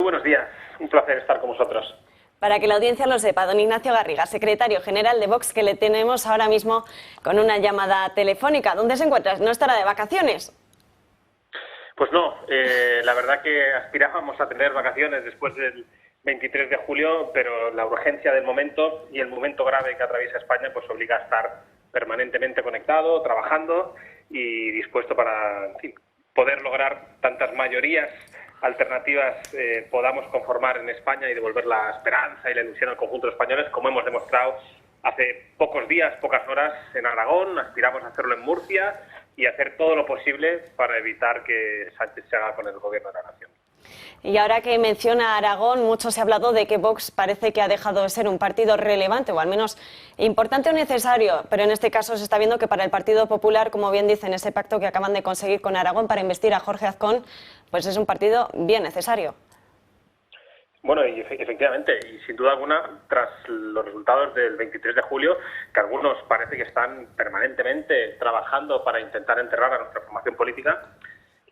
buenos días, un placer estar con vosotros. Para que la audiencia lo sepa, don Ignacio Garriga, secretario general de Vox, que le tenemos ahora mismo con una llamada telefónica. ¿Dónde se encuentra? ¿No estará de vacaciones? Pues no, la verdad que aspirábamos a tener vacaciones después del 23 de julio, pero la urgencia del momento y el momento grave que atraviesa España pues obliga a estar permanentemente conectado, trabajando y dispuesto para, en fin, poder lograr tantas mayorías alternativas podamos conformar en España y devolver la esperanza y la ilusión al conjunto de españoles, como hemos demostrado hace pocos días, pocas horas en Aragón. Aspiramos a hacerlo en Murcia y hacer todo lo posible para evitar que Sánchez se haga con el gobierno de la nación. Y ahora que menciona Aragón, mucho se ha hablado de que Vox parece que ha dejado de ser un partido relevante, o al menos importante o necesario, pero en este caso se está viendo que para el Partido Popular, como bien dicen, ese pacto que acaban de conseguir con Aragón para investir a Jorge Azcón, pues es un partido bien necesario. Bueno, y efectivamente, y sin duda alguna, tras los resultados del 23 de julio, que algunos parece que están permanentemente trabajando para intentar enterrar a nuestra formación política,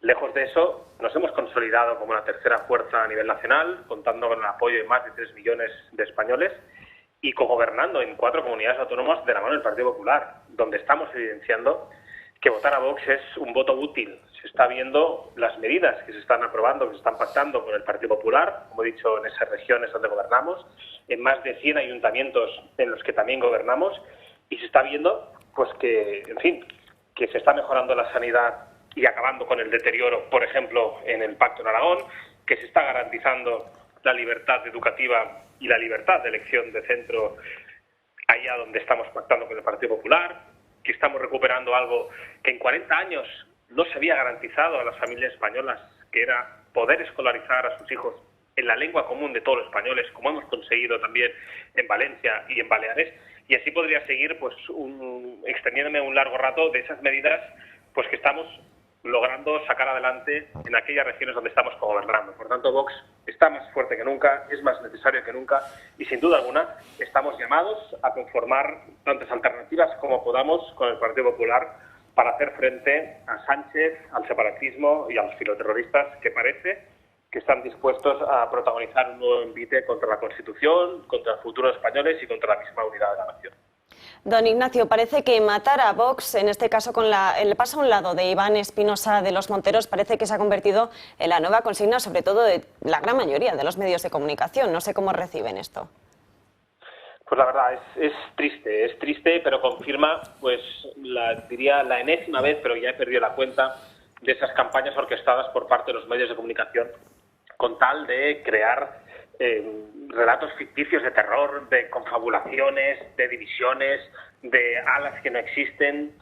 lejos de eso, nos hemos consolidado como una tercera fuerza a nivel nacional, contando con el apoyo de más de 3 millones de españoles y cogobernando en 4 comunidades autónomas de la mano del Partido Popular, donde estamos evidenciando que votar a Vox es un voto útil. Se está viendo las medidas que se están aprobando, que se están pactando con el Partido Popular, como he dicho, en esas regiones donde gobernamos, en más de 100 ayuntamientos en los que también gobernamos, y se está viendo pues que, en fin, que se está mejorando la sanidad y acabando con el deterioro, por ejemplo, en el Pacto en Aragón, que se está garantizando la libertad educativa y la libertad de elección de centro allá donde estamos pactando con el Partido Popular, que estamos recuperando algo que en 40 años no se había garantizado a las familias españolas, que era poder escolarizar a sus hijos en la lengua común de todos los españoles, como hemos conseguido también en Valencia y en Baleares, y así podría seguir pues extendiéndome un largo rato de esas medidas pues que estamos logrando sacar adelante en aquellas regiones donde estamos gobernando. Por tanto, Vox está más fuerte que nunca, es más necesario que nunca y, sin duda alguna, estamos llamados a conformar tantas alternativas como podamos con el Partido Popular para hacer frente a Sánchez, al separatismo y a los filoterroristas que parece que están dispuestos a protagonizar un nuevo envite contra la Constitución, contra el futuro de españoles y contra la misma unidad de la nación. Don Ignacio, parece que matar a Vox, en este caso con el paso a un lado de Iván Espinosa de los Monteros, parece que se ha convertido en la nueva consigna, sobre todo de la gran mayoría de los medios de comunicación. No sé cómo reciben esto. Pues la verdad es triste, pero confirma, pues diría la enésima vez, pero ya he perdido la cuenta, de esas campañas orquestadas por parte de los medios de comunicación con tal de crear relatos ficticios de terror, de confabulaciones, de divisiones, de alas que no existen.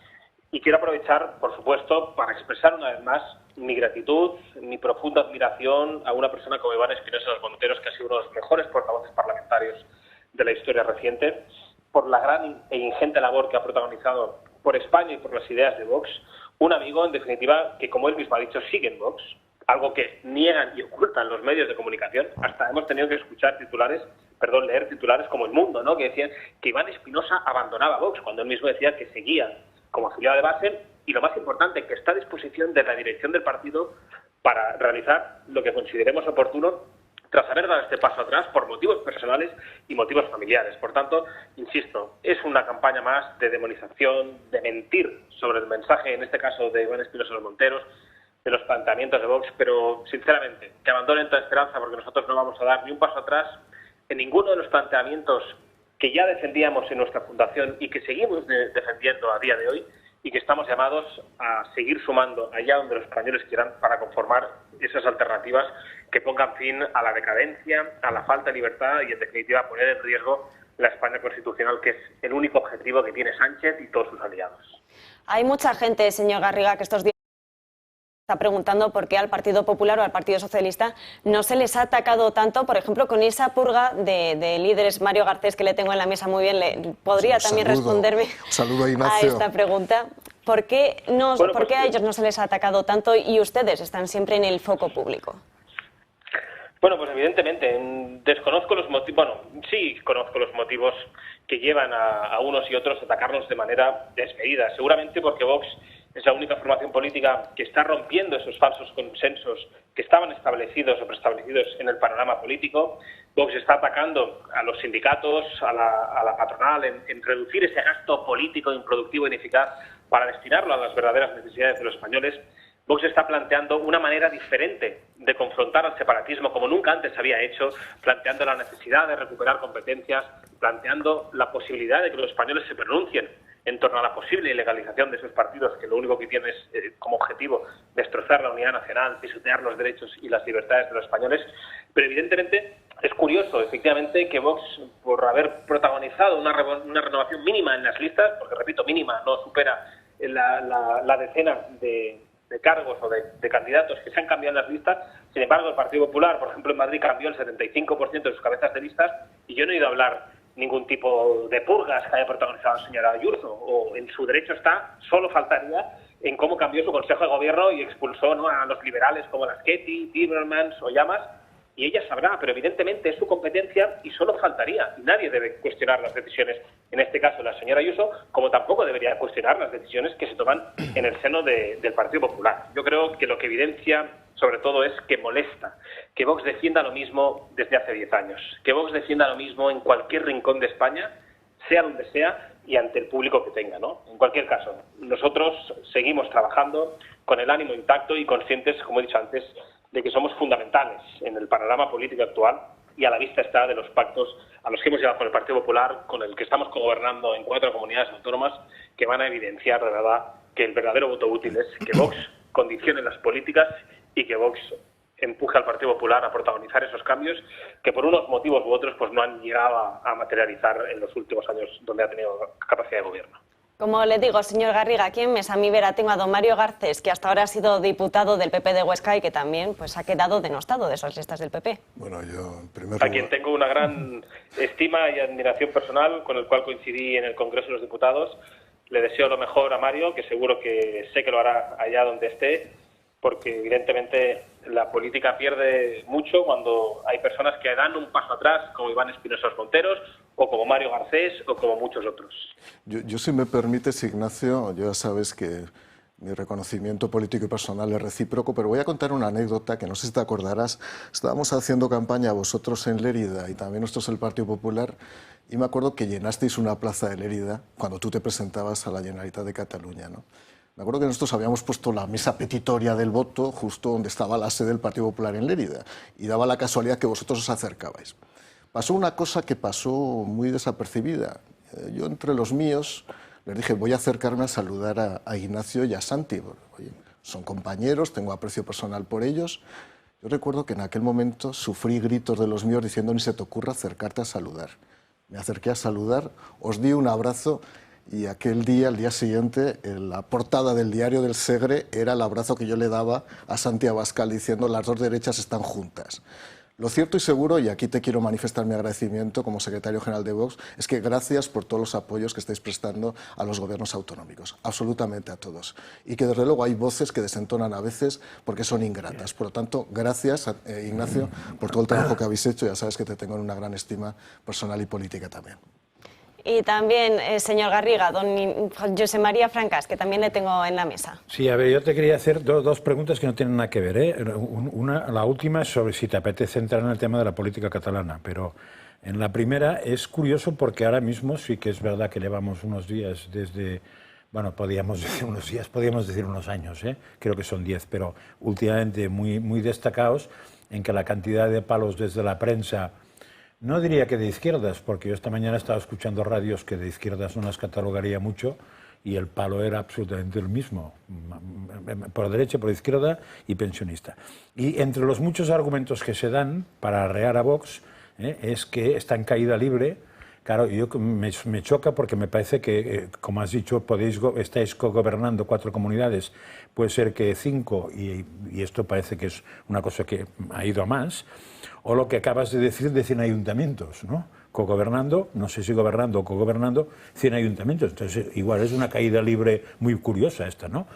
Y quiero aprovechar, por supuesto, para expresar una vez más mi gratitud, mi profunda admiración a una persona como Iván Espinosa de los Monteros, que ha sido uno de los mejores portavoces parlamentarios de la historia reciente, por la gran e ingente labor que ha protagonizado por España y por las ideas de Vox. Un amigo, en definitiva, que, como él mismo ha dicho, sigue en Vox, algo que niegan y ocultan los medios de comunicación. Hasta hemos tenido que leer titulares como El Mundo, ¿no?, que decían que Iván Espinosa abandonaba Vox, cuando él mismo decía que seguía como afiliado de base y, lo más importante, que está a disposición de la dirección del partido para realizar lo que consideremos oportuno tras haber dado este paso atrás por motivos personales y motivos familiares. Por tanto, insisto, es una campaña más de demonización, de mentir sobre el mensaje, en este caso de Iván Espinosa de los Monteros, de los planteamientos de Vox, pero sinceramente, que abandonen toda esperanza, porque nosotros no vamos a dar ni un paso atrás en ninguno de los planteamientos que ya defendíamos en nuestra fundación y que seguimos defendiendo a día de hoy y que estamos llamados a seguir sumando allá donde los españoles quieran para conformar esas alternativas que pongan fin a la decadencia, a la falta de libertad y, en definitiva, poner en riesgo la España constitucional, que es el único objetivo que tiene Sánchez y todos sus aliados. Hay mucha gente, señor Garriga, que estos días está preguntando por qué al Partido Popular o al Partido Socialista no se les ha atacado tanto, por ejemplo, con esa purga de líderes. Mario Garcés, que le tengo en la mesa muy bien, podría también responderme a esta pregunta. ¿Por qué a ellos no se les ha atacado tanto y ustedes están siempre en el foco público? Bueno, pues evidentemente desconozco los motivos, sí conozco los motivos que llevan a unos y otros a atacarnos de manera desmedida. Seguramente porque Vox es la única formación política que está rompiendo esos falsos consensos que estaban establecidos o preestablecidos en el panorama político. Vox está atacando a los sindicatos, a la patronal, en reducir ese gasto político improductivo e ineficaz para destinarlo a las verdaderas necesidades de los españoles. Vox está planteando una manera diferente de confrontar al separatismo como nunca antes se había hecho, planteando la necesidad de recuperar competencias, planteando la posibilidad de que los españoles se pronuncien en torno a la posible ilegalización de esos partidos que lo único que tienen es como objetivo destrozar la unidad nacional, pisotear los derechos y las libertades de los españoles. Pero evidentemente es curioso, efectivamente, que Vox, por haber protagonizado una renovación mínima en las listas, porque repito, mínima, no supera la decena de cargos o de candidatos que se han cambiado en las listas. Sin embargo, el Partido Popular, por ejemplo, en Madrid cambió el 75% de sus cabezas de listas y yo no he oído hablar ningún tipo de purgas que haya protagonizado la señora Ayuso, o en su derecho está, solo faltaría, en cómo cambió su Consejo de Gobierno y expulsó, ¿no?, a los liberales como Laschetti, Timmermans o Llamas, y ella sabrá, pero evidentemente es su competencia y solo faltaría. Nadie debe cuestionar las decisiones, en este caso la señora Ayuso, como tampoco debería cuestionar las decisiones que se toman en el seno del Partido Popular. Yo creo que lo que evidencia, sobre todo, es que molesta que Vox defienda lo mismo desde hace 10 años, que Vox defienda lo mismo en cualquier rincón de España, sea donde sea y ante el público que tenga, ¿no? En cualquier caso, nosotros seguimos trabajando con el ánimo intacto y conscientes, como he dicho antes, de que somos fundamentales en el panorama político actual y a la vista está de los pactos a los que hemos llegado con el Partido Popular, con el que estamos gobernando en 4 comunidades autónomas, que van a evidenciar de verdad que el verdadero voto útil es que Vox condicione las políticas y que Vox empuje al Partido Popular a protagonizar esos cambios que por unos motivos u otros pues no han llegado a materializar en los últimos años donde ha tenido capacidad de gobierno. Como le digo, señor Garriga, aquí en Mesa Mi Vera tengo a don Mario Garcés, que hasta ahora ha sido diputado del PP de Huesca y que también pues ha quedado denostado de esas listas del PP. Bueno, yo en primer lugar, a quien tengo una gran estima y admiración personal, con el cual coincidí en el Congreso de los Diputados. Le deseo lo mejor a Mario, que seguro que sé que lo hará allá donde esté, porque evidentemente la política pierde mucho cuando hay personas que dan un paso atrás, como Iván Espinosa Monteros, o como Mario Garcés, o como muchos otros. Yo si me permites, Ignacio, ya sabes que mi reconocimiento político y personal es recíproco, pero voy a contar una anécdota que no sé si te acordarás. Estábamos haciendo campaña vosotros en Lérida y también nosotros el Partido Popular, y me acuerdo que llenasteis una plaza de Lérida cuando tú te presentabas a la Generalitat de Cataluña, ¿no? Me acuerdo que nosotros habíamos puesto la mesa petitoria del voto justo donde estaba la sede del Partido Popular en Lérida y daba la casualidad que vosotros os acercabais. Pasó una cosa que pasó muy desapercibida. Yo entre los míos les dije, voy a acercarme a saludar a Ignacio y a Santi. Oye, son compañeros, tengo aprecio personal por ellos. Yo recuerdo que en aquel momento sufrí gritos de los míos diciendo, ni se te ocurra acercarte a saludar. Me acerqué a saludar, os di un abrazo. Y aquel día, al día siguiente, la portada del diario del Segre era el abrazo que yo le daba a Santi Abascal diciendo las dos derechas están juntas. Lo cierto y seguro, y aquí te quiero manifestar mi agradecimiento como secretario general de Vox, es que gracias por todos los apoyos que estáis prestando a los gobiernos autonómicos, absolutamente a todos. Y que desde luego hay voces que desentonan a veces porque son ingratas. Por lo tanto, gracias, Ignacio, por todo el trabajo que habéis hecho. Ya sabes que te tengo en una gran estima personal y política también. Y también, señor Garriga, don José María Francas, que también le tengo en la mesa. Sí, a ver, yo te quería hacer dos preguntas que no tienen nada que ver, ¿eh? La última es sobre si te apetece entrar en el tema de la política catalana, pero en la primera es curioso porque ahora mismo sí que es verdad que llevamos unos días desde, bueno, podríamos decir unos días, podríamos decir unos años, creo que son 10, pero últimamente muy destacados en que la cantidad de palos desde la prensa, no diría que de izquierdas, porque yo esta mañana estaba escuchando radios que de izquierdas no las catalogaría mucho y el palo era absolutamente el mismo, por derecha, por izquierda y pensionista. Y entre los muchos argumentos que se dan para arrear a Vox es que está en caída libre. Claro, yo me choca porque me parece que, como has dicho, estáis cogobernando 4 comunidades, puede ser que 5, y esto parece que es una cosa que ha ido a más, o lo que acabas de decir de 100 ayuntamientos, ¿no? Cogobernando, no sé si gobernando o cogobernando, 100 ayuntamientos. Entonces, igual es una caída libre muy curiosa esta, ¿no?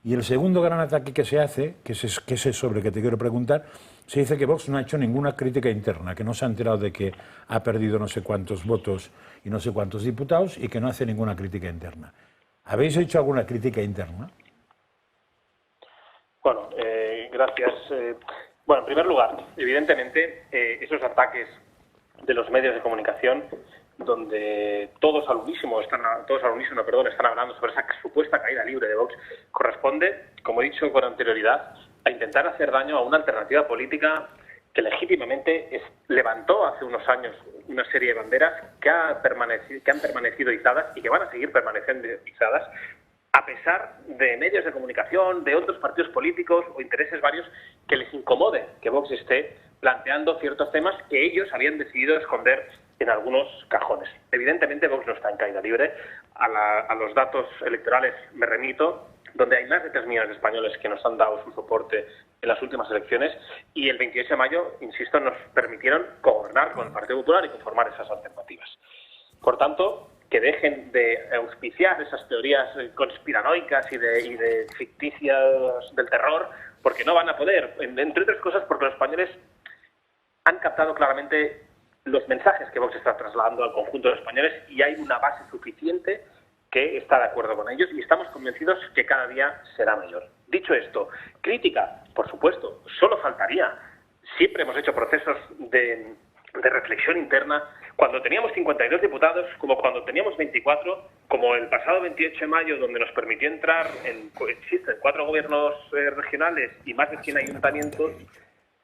Y el segundo gran ataque que se hace, que es sobre el que te quiero preguntar, se dice que Vox no ha hecho ninguna crítica interna, que no se ha enterado de que ha perdido no sé cuántos votos y no sé cuántos diputados y que no hace ninguna crítica interna. ¿Habéis hecho alguna crítica interna? Bueno, gracias. Bueno, en primer lugar, evidentemente, esos ataques de los medios de comunicación, donde todos al unísono están hablando sobre esa supuesta caída libre de Vox, corresponde, como he dicho con anterioridad, a intentar hacer daño a una alternativa política que legítimamente levantó hace unos años una serie de banderas que han permanecido izadas y que van a seguir permaneciendo izadas, a pesar de medios de comunicación, de otros partidos políticos o intereses varios que les incomode que Vox esté planteando ciertos temas que ellos habían decidido esconder en algunos cajones. Evidentemente Vox no está en caída libre. A los datos electorales me remito, donde hay más de 3 millones de españoles que nos han dado su soporte en las últimas elecciones, y el 28 de mayo, insisto, nos permitieron gobernar con el Partido Popular y conformar esas alternativas. Por tanto, que dejen de auspiciar esas teorías conspiranoicas y de ficticias del terror, porque no van a poder, entre otras cosas porque los españoles han captado claramente los mensajes que Vox está trasladando al conjunto de los españoles, y hay una base suficiente que está de acuerdo con ellos, y estamos convencidos que cada día será mayor. Dicho esto, crítica, por supuesto, solo faltaría. Siempre hemos hecho procesos de reflexión interna, cuando teníamos 52 diputados, como cuando teníamos 24, como el pasado 28 de mayo, donde nos permitió entrar en 4 gobiernos regionales y más de 100 ayuntamientos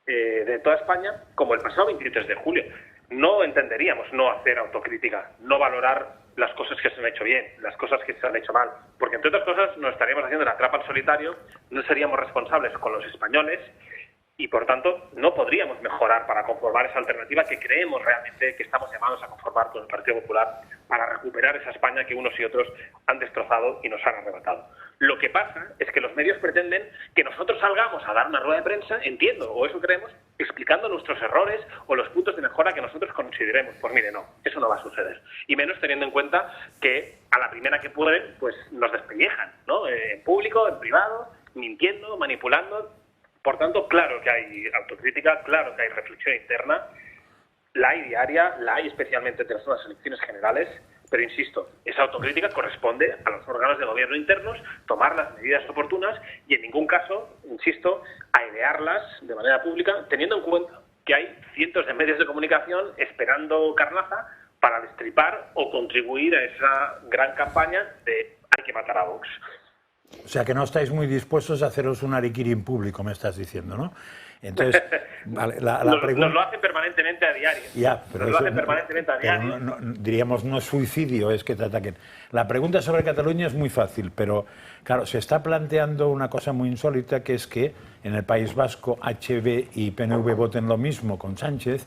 de toda España, como el pasado 23 de julio. No entenderíamos no hacer autocrítica, no valorar las cosas que se han hecho bien, las cosas que se han hecho mal, porque entre otras cosas nos estaríamos haciendo la trampa al solitario, no seríamos responsables con los españoles y por tanto no podríamos mejorar para conformar esa alternativa que creemos realmente que estamos llamados a conformar con el Partido Popular para recuperar esa España que unos y otros han destrozado y nos han arrebatado. Lo que pasa es que los medios pretenden que nosotros salgamos a dar una rueda de prensa, entiendo, o eso creemos, explicando nuestros errores o los puntos de mejora que nosotros consideremos. Pues mire, no, eso no va a suceder. Y menos teniendo en cuenta que a la primera que pueden, pues nos despellejan, ¿no? En público, en privado, mintiendo, manipulando. Por tanto, claro que hay autocrítica, claro que hay reflexión interna, la hay diaria, la hay especialmente tras las elecciones generales, pero insisto, esa autocrítica corresponde a los órganos de gobierno internos tomar las medidas oportunas y en ningún caso, insisto, airearlas de manera pública, teniendo en cuenta que hay cientos de medios de comunicación esperando carnaza para destripar o contribuir a esa gran campaña de hay que matar a Vox. O sea, que no estáis muy dispuestos a haceros un ariquiri en público, me estás diciendo, ¿no? Entonces, vale, nos lo hacen permanentemente a diario. Ya, pero nos lo hacen permanentemente a diario. Diríamos, no es suicidio, es que te ataquen. La pregunta sobre Cataluña es muy fácil, pero claro, se está planteando una cosa muy insólita, que es que en el País Vasco HB y PNV voten lo mismo con Sánchez,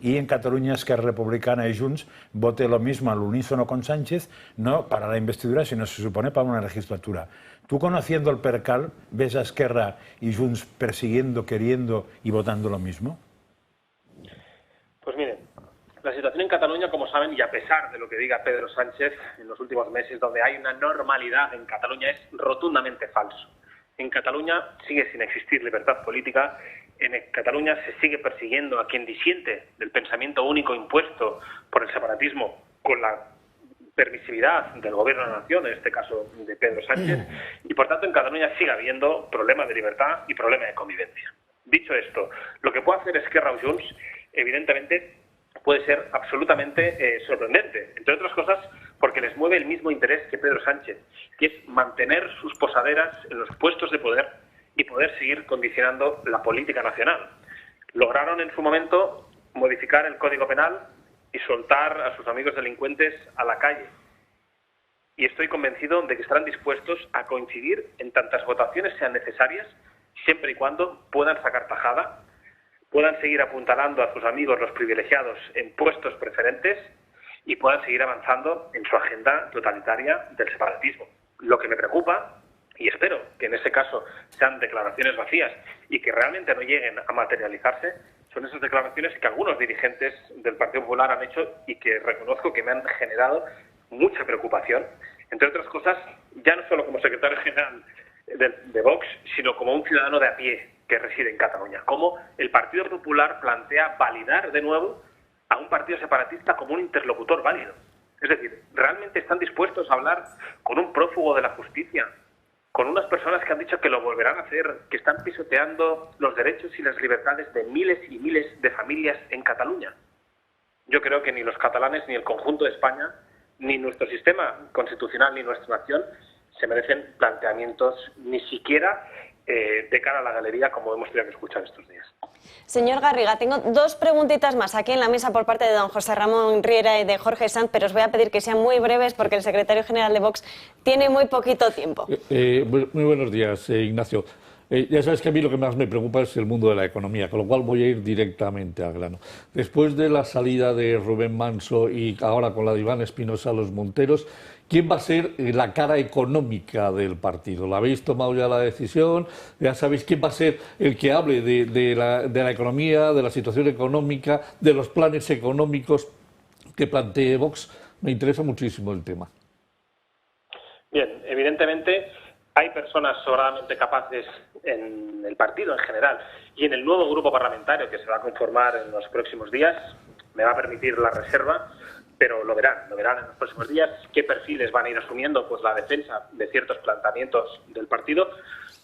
y en Cataluña Esquerra Republicana y Junts vote lo mismo al unísono con Sánchez, no para la investidura, sino se supone para una legislatura. Tú, conociendo el percal, ves a Esquerra y Junts persiguiendo, queriendo y votando lo mismo? Pues miren, la situación en Cataluña, como saben, y a pesar de lo que diga Pedro Sánchez en los últimos meses, donde hay una normalidad en Cataluña, es rotundamente falso. En Cataluña sigue sin existir libertad política. En Cataluña se sigue persiguiendo a quien disiente del pensamiento único impuesto por el separatismo con la permisividad del gobierno de la nación, en este caso de Pedro Sánchez, y por tanto en Cataluña sigue habiendo problemas de libertad y problemas de convivencia. Dicho esto, lo que puede hacer Esquerra o Junts, evidentemente, puede ser absolutamente sorprendente, entre otras cosas porque les mueve el mismo interés que Pedro Sánchez, que es mantener sus posaderas en los puestos de poder y poder seguir condicionando la política nacional. Lograron en su momento modificar el Código Penal y soltar a sus amigos delincuentes a la calle. Y estoy convencido de que estarán dispuestos a coincidir en tantas votaciones sean necesarias, siempre y cuando puedan sacar tajada, puedan seguir apuntalando a sus amigos los privilegiados en puestos preferentes y puedan seguir avanzando en su agenda totalitaria del separatismo. Lo que me preocupa, y espero que en ese caso sean declaraciones vacías y que realmente no lleguen a materializarse, son esas declaraciones que algunos dirigentes del Partido Popular han hecho y que reconozco que me han generado mucha preocupación, entre otras cosas, ya no solo como secretario general de Vox, sino como un ciudadano de a pie que reside en Cataluña. Cómo el Partido Popular plantea validar de nuevo a un partido separatista como un interlocutor válido. Es decir, ¿realmente están dispuestos a hablar con un prófugo de la justicia con unas personas que han dicho que lo volverán a hacer, que están pisoteando los derechos y las libertades de miles y miles de familias en Cataluña. Yo creo que ni los catalanes, ni el conjunto de España, ni nuestro sistema constitucional, ni nuestra nación se merecen planteamientos ni siquiera de cara a la galería, como hemos tenido que escuchar estos días. Señor Garriga, tengo dos preguntitas más aquí en la mesa por parte de don José Ramón Riera y de Jorge Sanz, pero os voy a pedir que sean muy breves porque el secretario general de Vox tiene muy poquito tiempo. Muy buenos días, Ignacio. Ya sabes que a mí lo que más me preocupa es el mundo de la economía, con lo cual voy a ir directamente al grano. Después de la salida de Rubén Manso y ahora con la de Iván Espinosa a los Monteros, ¿quién va a ser la cara económica del partido? ¿La habéis tomado ya la decisión? ¿Ya sabéis quién va a ser el que hable de la economía, de la situación económica, de los planes económicos que plantee Vox? Me interesa muchísimo el tema. Bien, evidentemente hay personas sobradamente capaces en el partido en general y en el nuevo grupo parlamentario que se va a conformar en los próximos días. Me va a permitir la reserva, pero lo verán en los próximos días qué perfiles van a ir asumiendo pues la defensa de ciertos planteamientos del partido,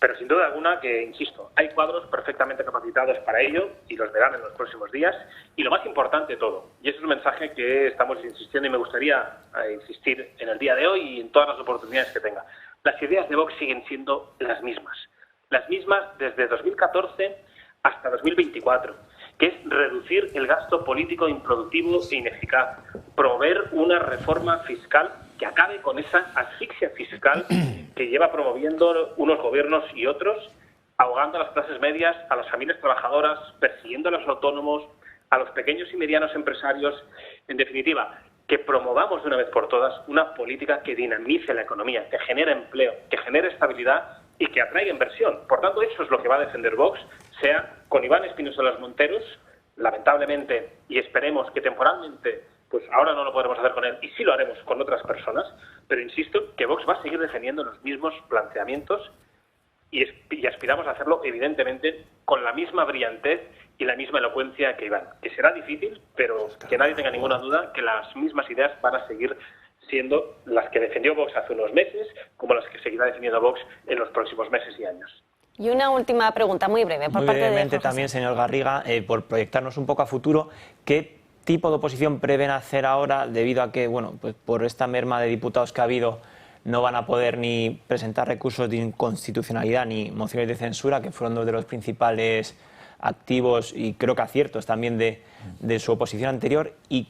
pero sin duda alguna que, insisto, hay cuadros perfectamente capacitados para ello y los verán en los próximos días. Y lo más importante de todo, y ese es un mensaje que estamos insistiendo y me gustaría insistir en el día de hoy y en todas las oportunidades que tenga. Las ideas de Vox siguen siendo las mismas desde 2014 hasta 2024, que es reducir el gasto político improductivo e ineficaz, promover una reforma fiscal que acabe con esa asfixia fiscal que lleva promoviendo unos gobiernos y otros, ahogando a las clases medias, a las familias trabajadoras, persiguiendo a los autónomos, a los pequeños y medianos empresarios. En definitiva, que promovamos de una vez por todas una política que dinamice la economía, que genere empleo, que genere estabilidad y que atraiga inversión. Por tanto, eso es lo que va a defender Vox, sea con Iván Espinosa Los Monteros, lamentablemente, y esperemos que temporalmente, pues ahora no lo podremos hacer con él, y sí lo haremos con otras personas, pero insisto que Vox va a seguir defendiendo los mismos planteamientos y aspiramos a hacerlo, evidentemente, con la misma brillantez y la misma elocuencia que Iván, que será difícil, pero que nadie tenga ninguna duda que las mismas ideas van a seguir siendo las que defendió Vox hace unos meses, como las que seguirá defendiendo Vox en los próximos meses y años. Y una última pregunta muy breve por muy parte brevemente de Jorge también, Sanz. señor Garriga, por proyectarnos un poco a futuro, ¿qué tipo de oposición prevén hacer ahora debido a que, bueno, pues por esta merma de diputados que ha habido no van a poder ni presentar recursos de inconstitucionalidad ni mociones de censura, que fueron dos de los principales activos y creo que aciertos también de su oposición anterior? Y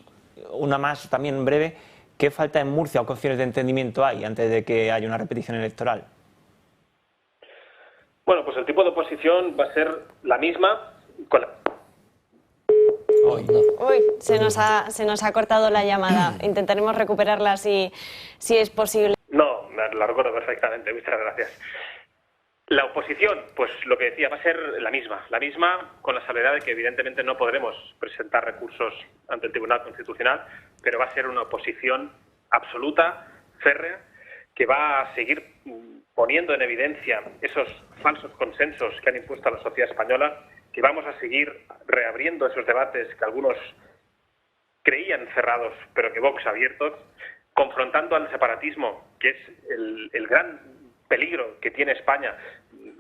una más también breve, ¿qué falta en Murcia o qué opciones de entendimiento hay antes de que haya una repetición electoral? Bueno, pues el tipo de oposición va a ser la misma con la... Uy, se nos ha cortado la llamada. Intentaremos recuperarla si es posible. No, la recuerdo perfectamente, muchas gracias. La oposición, pues lo que decía, va a ser la misma con la salvedad de que evidentemente no podremos presentar recursos ante el Tribunal Constitucional, pero va a ser una oposición absoluta, férrea, que va a seguir poniendo en evidencia esos falsos consensos que han impuesto a la sociedad española, que vamos a seguir reabriendo esos debates que algunos creían cerrados, pero que Vox ha abierto, confrontando al separatismo, que es el gran peligro que tiene España,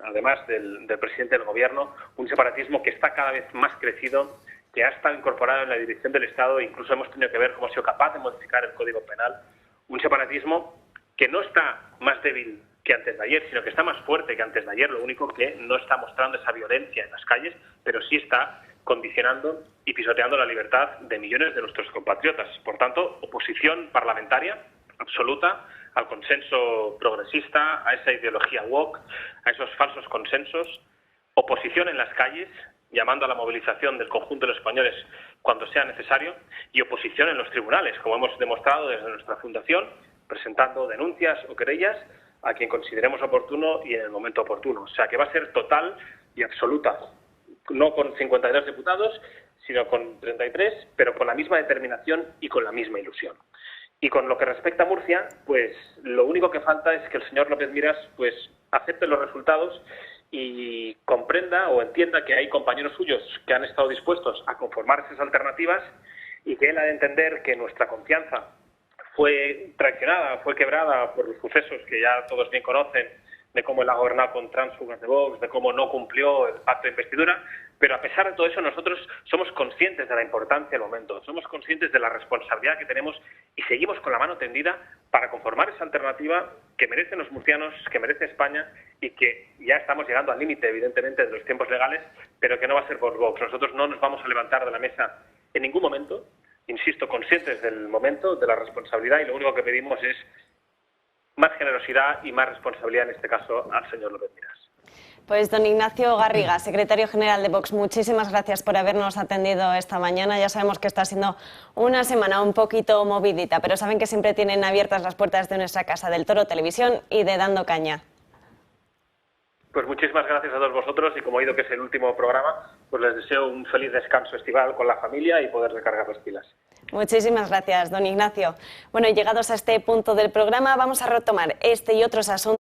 además del presidente del gobierno, un separatismo que está cada vez más crecido, que ha estado incorporado en la dirección del Estado, e incluso hemos tenido que ver cómo ha sido capaz de modificar el Código Penal, un separatismo que no está más débil que antes de ayer, sino que está más fuerte que antes de ayer, lo único que no está mostrando esa violencia en las calles, pero sí está condicionando y pisoteando la libertad de millones de nuestros compatriotas. Por tanto, oposición parlamentaria absoluta al consenso progresista, a esa ideología woke, a esos falsos consensos, oposición en las calles, llamando a la movilización del conjunto de los españoles cuando sea necesario, y oposición en los tribunales, como hemos demostrado desde nuestra fundación, presentando denuncias o querellas a quien consideremos oportuno y en el momento oportuno. O sea que va a ser total y absoluta, no con 52 diputados, sino con 33, pero con la misma determinación y con la misma ilusión. Y con lo que respecta a Murcia, pues lo único que falta es que el señor López Miras pues acepte los resultados y comprenda o entienda que hay compañeros suyos que han estado dispuestos a conformar esas alternativas y que él ha de entender que nuestra confianza fue traicionada, fue quebrada por los sucesos que ya todos bien conocen de cómo él ha gobernado con tránsfugas de Vox, de cómo no cumplió el pacto de investidura, pero a pesar de todo eso nosotros somos conscientes de la importancia del momento, somos conscientes de la responsabilidad que tenemos y seguimos con la mano tendida para conformar esa alternativa que merecen los murcianos, que merece España y que ya estamos llegando al límite, evidentemente, de los tiempos legales, pero que no va a ser por Vox. Nosotros no nos vamos a levantar de la mesa en ningún momento, insisto, conscientes del momento, de la responsabilidad, y lo único que pedimos es más generosidad y más responsabilidad, en este caso, al señor López Miras. Pues don Ignacio Garriga, secretario general de Vox, muchísimas gracias por habernos atendido esta mañana. Ya sabemos que está siendo una semana un poquito movidita, pero saben que siempre tienen abiertas las puertas de nuestra casa, del Toro Televisión y de Dando Caña. Pues muchísimas gracias a todos vosotros y como he oído que es el último programa, pues les deseo un feliz descanso estival con la familia y poder recargar las pilas. Muchísimas gracias, don Ignacio. Bueno, y llegados a este punto del programa, vamos a retomar este y otros asuntos